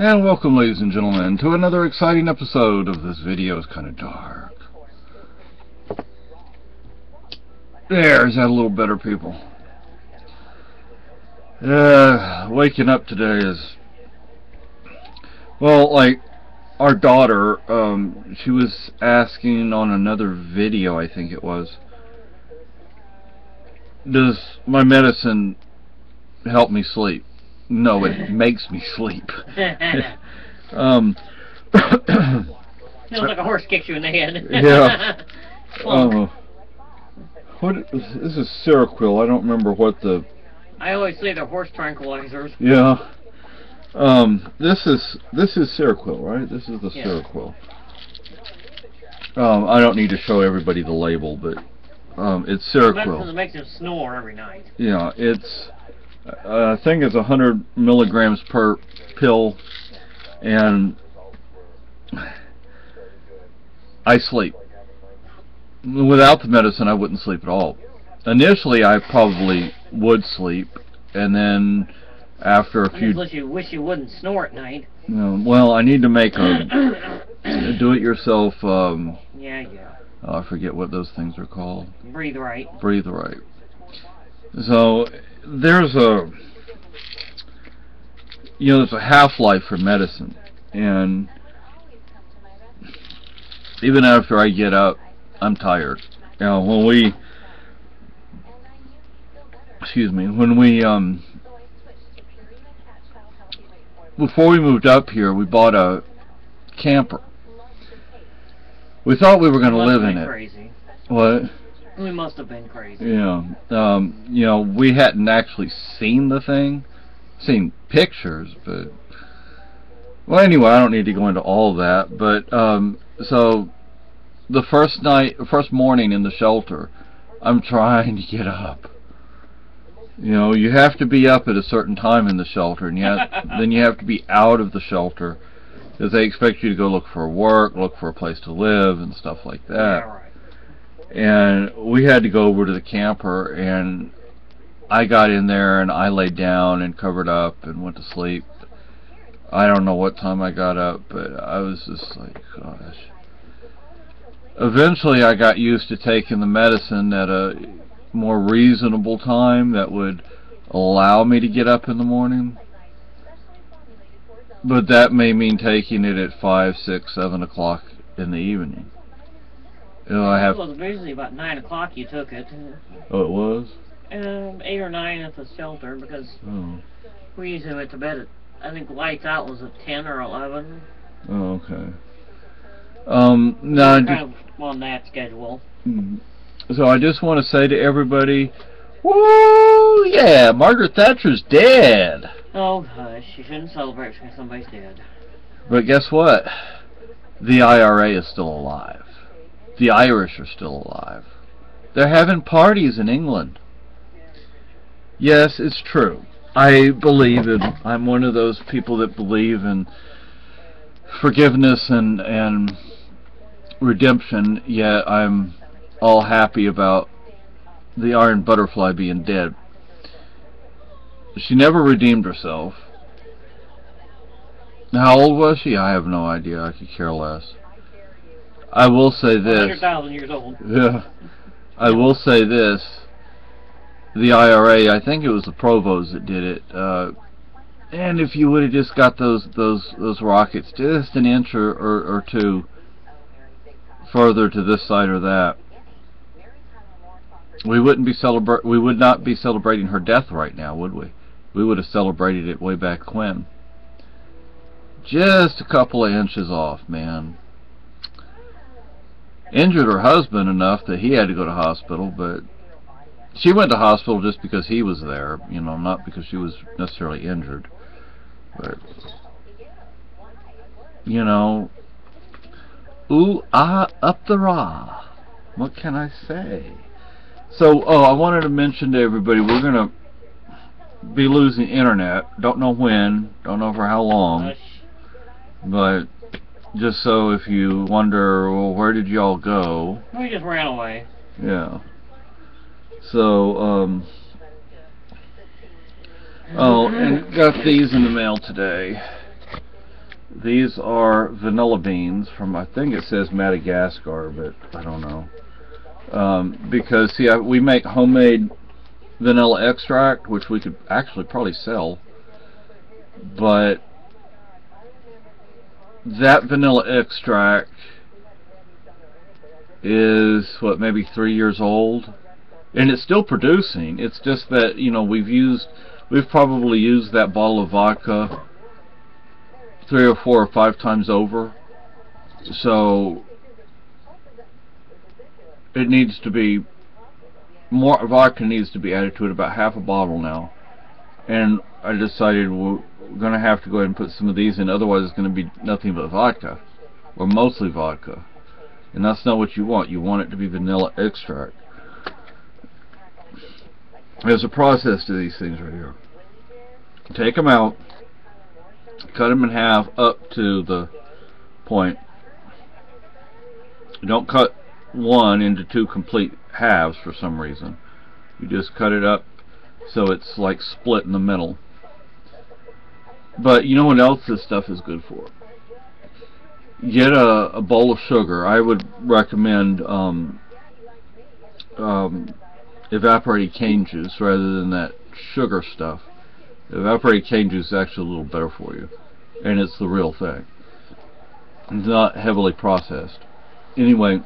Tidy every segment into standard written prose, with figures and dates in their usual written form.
And welcome, ladies and gentlemen, to another exciting episode of This Video Is Kinda Dark. There, is that a little better, people? Waking up today is... Well, like, our daughter, she was asking on another video, I think it was, does my medicine help me sleep? No, it makes me sleep. Feels like a horse kicks you in the head. Yeah. This is Seroquel. I don't remember what the... I always say they're horse tranquilizers. Yeah. This is Seroquel, right? This is the Seroquel. I don't need to show everybody the label, but it's Seroquel. Medicine that makes him snore every night. Yeah, it's... I think it's 100 milligrams per pill, and I sleep. Without the medicine, I wouldn't sleep at all. Initially, I probably would sleep, and then after a few... Unless you wish you wouldn't snore at night. Well, I need to make a do-it-yourself... Yeah. I forget what those things are called. Breathe Right. Breathe Right. So... there's a half-life for medicine, and even after I get up, I'm tired. When we before we moved up here, we bought a camper. We thought we were going to live in it. Crazy. What? We must have been crazy. Yeah. We hadn't actually seen the thing. Seen pictures, but... Well, anyway, I don't need to go into all that, but, so, the first morning in the shelter, I'm trying to get up. You have to be up at a certain time in the shelter, and then you have to be out of the shelter, because they expect you to go look for work, look for a place to live, and stuff like that. Yeah, right. And we had to go over to the camper, and I got in there and I laid down and covered up and went to sleep. I don't know what time I got up, but I was just like, gosh. Eventually I got used to taking the medicine at a more reasonable time that would allow me to get up in the morning. But that may mean taking it at 5, 6, 7 o'clock in the evening. It was basically about 9 o'clock you took it. Oh, it was? 8 or 9 at the shelter, because we usually went to bed at, I think lights out was at 10 or 11. Oh, okay. Kind of on that schedule. So I just want to say to everybody, woo, yeah, Margaret Thatcher's dead. Oh, hush, you shouldn't celebrate because somebody's dead. But guess what? The IRA is still alive. The Irish are still alive. They're having parties in England. Yes, it's true. I believe in... I'm one of those people that believe in forgiveness and redemption, yet I'm all happy about the Iron Butterfly being dead. She never redeemed herself. How old was she? I have no idea. I could care less. I will say this. 100,000 years old. Yeah. I will say this. The IRA, I think it was the Provost that did it. And if you would have just got those rockets just an inch or two further to this side or that, we would not be celebrating her death right now, would we? We would have celebrated it way back when. Just a couple of inches off, man. Injured her husband enough that he had to go to hospital, but she went to hospital just because he was there, not because she was necessarily injured. But, ooh, ah, up the rah. What can I say? So, I wanted to mention to everybody, we're going to be losing internet. Don't know when, don't know for how long, but... just so if you wonder, well, where did y'all go? We just ran away. Yeah. So, oh, and got these in the mail today. These are vanilla beans from, I think it says Madagascar, but I don't know. Because see, we make homemade vanilla extract, which we could actually probably sell, but that vanilla extract is what, maybe 3 years old, and it's still producing. It's just that, you know, we've probably used that bottle of vodka 3 or 4 or 5 times over, so it needs to be more vodka needs to be added to it, about half a bottle now. And I decided we're going to have to go ahead and put some of these in, otherwise it's going to be nothing but vodka, or mostly vodka, and that's not what you want. You want it to be vanilla extract. There's a process to these things right here. Take them out, cut them in half up to the point. Don't cut one into 2 complete halves for some reason. You just cut it up so it's like split in the middle. But you know what else this stuff is good for? Get a bowl of sugar. I would recommend evaporated cane juice rather than that sugar stuff. Evaporated cane juice is actually a little better for you, and it's the real thing. It's not heavily processed. Anyway,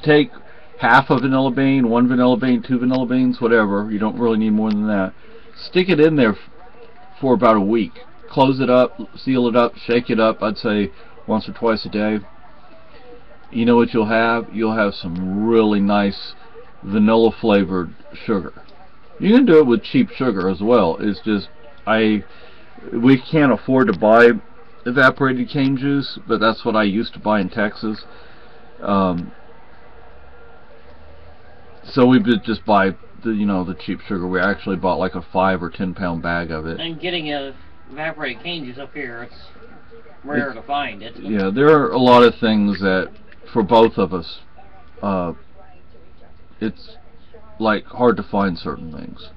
take half a vanilla bean, 1 vanilla bean, 2 vanilla beans, whatever. You don't really need more than that. Stick it in there for about a week. Close it up, seal it up, shake it up, I'd say once or twice a day. You know what you'll have? You'll have some really nice vanilla flavored sugar. You can do it with cheap sugar as well. It's just we can't afford to buy evaporated cane juice, but that's what I used to buy in Texas. So we would just buy the cheap sugar. We actually bought like a 5 or 10 pound bag of it. And getting a evaporated cane juice up here, it's rare to find it. Yeah, there are a lot of things that for both of us, it's like hard to find certain things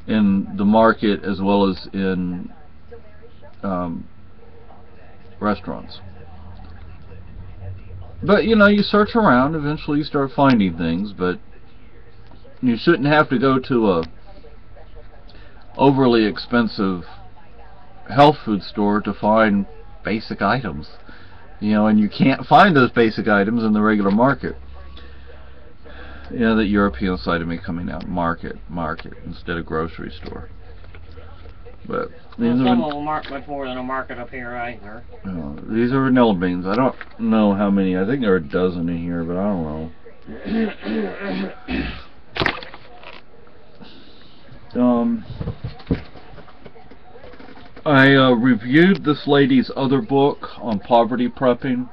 in the market as well as in restaurants. But you search around, eventually you start finding things, but you shouldn't have to go to a overly expensive health food store to find basic items. And you can't find those basic items in the regular market. That European side of me coming out, market instead of grocery store. But some of them aren't much more than a market up here either. These are vanilla beans. I don't know how many. I think there are a dozen in here, but I don't know. I reviewed this lady's other book on poverty prepping.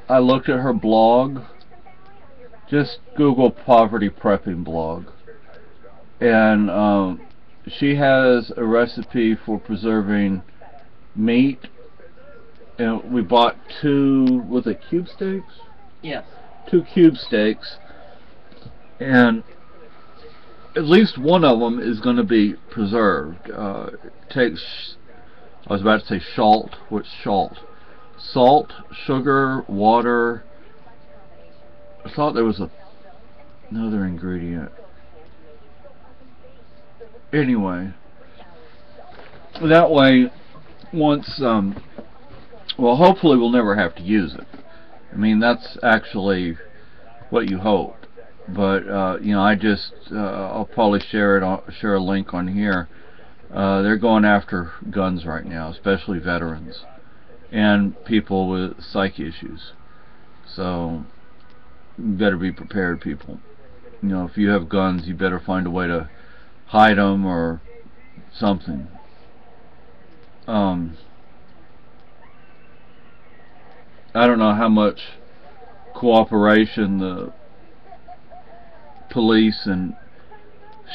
I looked at her blog. Just Google poverty prepping blog, and she has a recipe for preserving meat. And we bought 2, was it cube steaks? Yes. 2 cube steaks, and at least one of them is going to be preserved. I was about to say shalt. What's shalt? Salt, sugar, water. I thought there was another ingredient. Anyway, that way, once well, hopefully we'll never have to use it. I mean, that's actually what you hope. But I'll probably share a link on here. They're going after guns right now, especially veterans and people with psych issues. So you better be prepared, people. If you have guns, you better find a way to hide them or something. I don't know how much cooperation the police and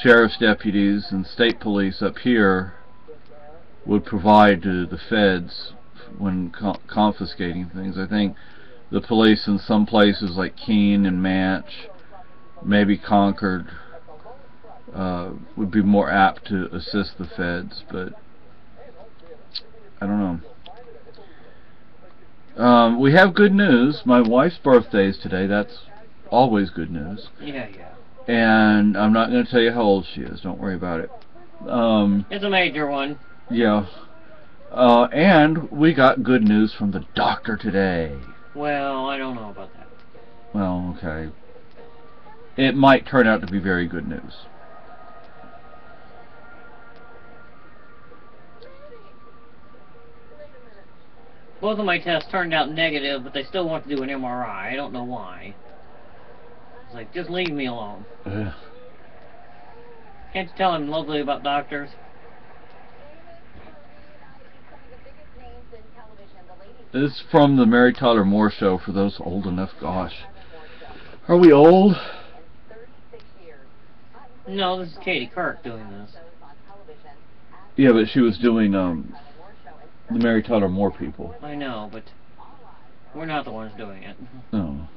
sheriff's deputies and state police up here would provide to the feds when confiscating things. I think the police in some places like Keene and Match maybe Concord would be more apt to assist the feds, but I don't know. We have good news. My wife's birthday is today. That's always good news. Yeah. And I'm not going to tell you how old she is. Don't worry about it. It's a major one. Yeah. And we got good news from the doctor today. Well, I don't know about that. Well, okay. It might turn out to be very good news. Both of my tests turned out negative, but they still want to do an MRI. I don't know why. It's like, just leave me alone. Can't you tell I'm lovely about doctors? This is from the Mary Tyler Moore Show, for those old enough. Gosh. Are we old? No, this is Katie Kirk doing this. Yeah, but she was doing the Mary Tyler Moore people. I know, but we're not the ones doing it. Oh.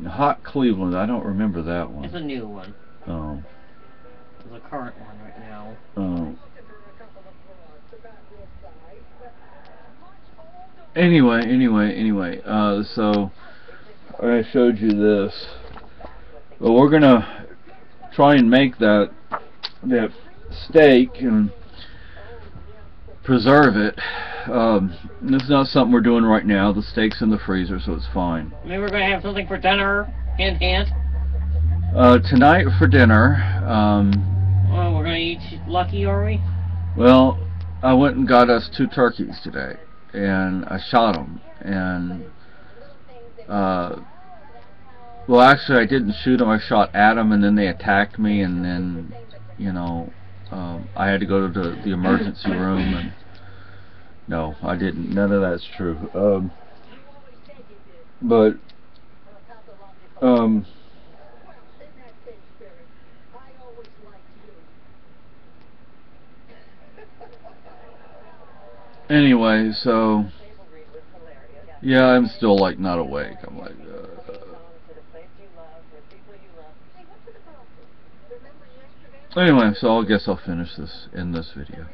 Hot Cleveland, I don't remember that one. It's a new one. Oh. It's a current one right now. Oh. Anyway, so I showed you this. But we're gonna try and make that steak and preserve it. This is not something we're doing right now. The steak's in the freezer, so it's fine. Maybe we're gonna have something for dinner. Hint, hint. Tonight for dinner. Well, we're gonna eat lucky, are we? Well, I went and got us 2 turkeys today, and I shot them. And well, actually, I didn't shoot them. I shot at them, and then they attacked me, and then, you know, I had to go to the emergency room, and no, I didn't. None of that's true. But anyway, so yeah, I'm still like not awake. I'm like anyway, so I guess I'll finish this in this video.